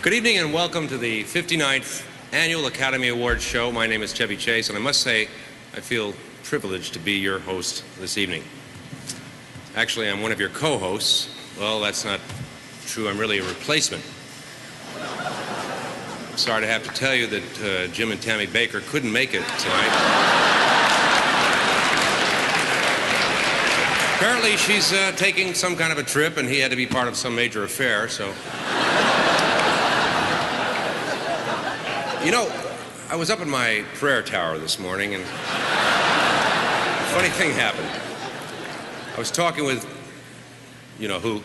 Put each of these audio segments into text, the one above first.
Good evening and welcome to the 59th Annual Academy Awards show. My name is Chevy Chase, and I must say I feel privileged to be your host this evening. Actually, I'm one of your co-hosts. Well, that's not true. I'm really a replacement. Sorry to have to tell you that Jim and Tammy Baker couldn't make it tonight. Apparently, she's taking some kind of a trip, and he had to be part of some major affair, so... You know, I was up in my prayer tower this morning, and a funny thing happened. I was talking with you-know-who,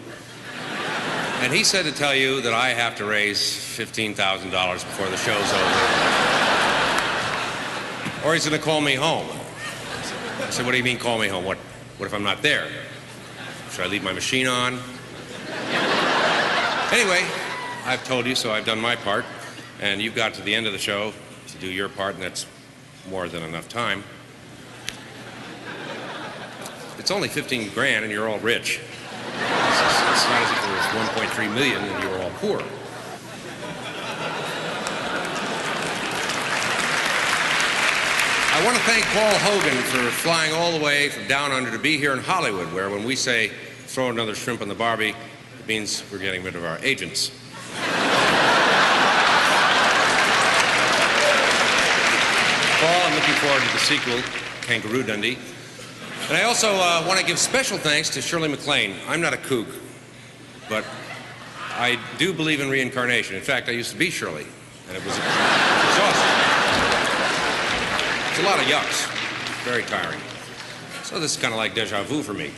and he said to tell you that I have to raise $15,000 before the show's over. Or he's going to call me home. I said, what do you mean, call me home? What if I'm not there? Should I leave my machine on? Anyway, I've told you, so I've done my part. And you've got to the end of the show to do your part, and that's more than enough time. It's only 15 grand, and you're all rich. It's not as if there was 1.3 million and you were all poor. I want to thank Paul Hogan for flying all the way from down under to be here in Hollywood, where when we say throw another shrimp on the Barbie, it means we're getting rid of our agents. Paul, I'm looking forward to the sequel, Kangaroo Dundee. And I also want to give special thanks to Shirley MacLaine. I'm not a kook, but I do believe in reincarnation. In fact, I used to be Shirley, and it was awesome. It's a lot of yucks. Very tiring. So this is kind of like deja vu for me.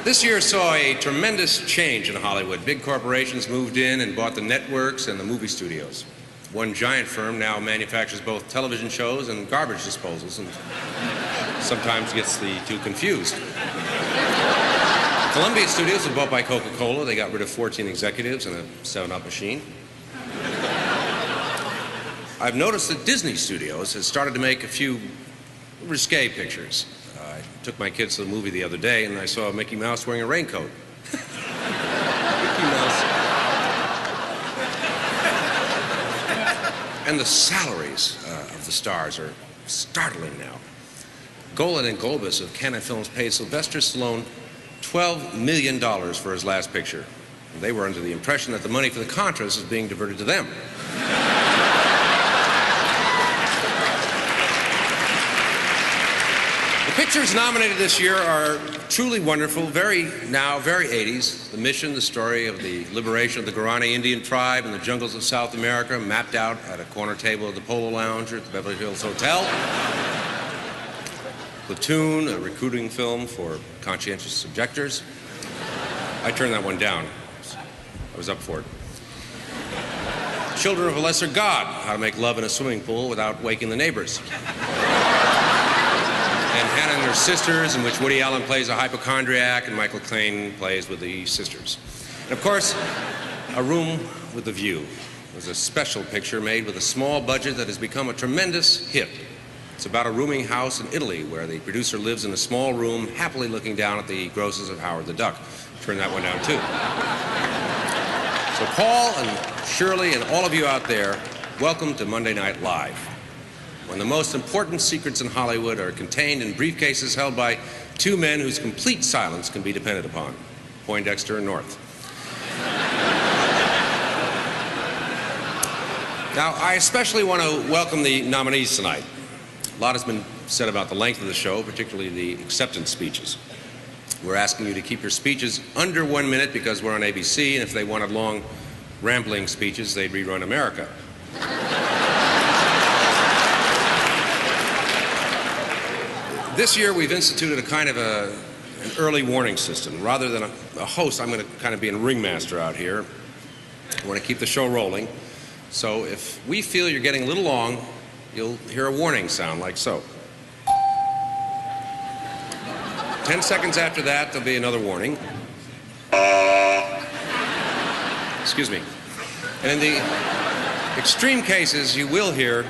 This year saw a tremendous change in Hollywood. Big corporations moved in and bought the networks and the movie studios. One giant firm now manufactures both television shows and garbage disposals, and sometimes gets the two confused. Columbia Studios was bought by Coca-Cola. They got rid of 14 executives and a 7-Up machine. I've noticed that Disney Studios has started to make a few risque pictures. I took my kids to the movie the other day, and I saw Mickey Mouse wearing a raincoat. Mickey Mouse. And the salaries of the stars are startling now. Golan and Golbus of Canon Films paid Sylvester Stallone $12 million for his last picture. And they were under the impression that the money for the Contras was being diverted to them. The pictures nominated this year are truly wonderful, very 80s. The Mission, the story of the liberation of the Guarani Indian tribe in the jungles of South America, mapped out at a corner table of the Polo Lounge at the Beverly Hills Hotel. Platoon, a recruiting film for conscientious objectors. I turned that one down. I was up for it. Children of a Lesser God, how to make love in a swimming pool without waking the neighbors. And Hannah and Her Sisters, in which Woody Allen plays a hypochondriac and Michael Caine plays with the sisters. And of course, A Room with a View. It was a special picture made with a small budget that has become a tremendous hit. It's about a rooming house in Italy where the producer lives in a small room, happily looking down at the grosses of Howard the Duck. Turn that one down, too. So Paul and Shirley and all of you out there, welcome to Monday Night Live, when the most important secrets in Hollywood are contained in briefcases held by two men whose complete silence can be depended upon, Poindexter and North. Now, I especially want to welcome the nominees tonight. A lot has been said about the length of the show, particularly the acceptance speeches. We're asking you to keep your speeches under 1 minute because we're on ABC, and if they wanted long, rambling speeches, they'd rerun America. This year, we've instituted a kind of an early warning system. Rather than a host, I'm going to kind of be a ringmaster out here. I want to keep the show rolling. So if we feel you're getting a little long, you'll hear a warning sound like so. 10 seconds after that, there'll be another warning. Excuse me. And in the extreme cases, you will hear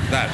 that.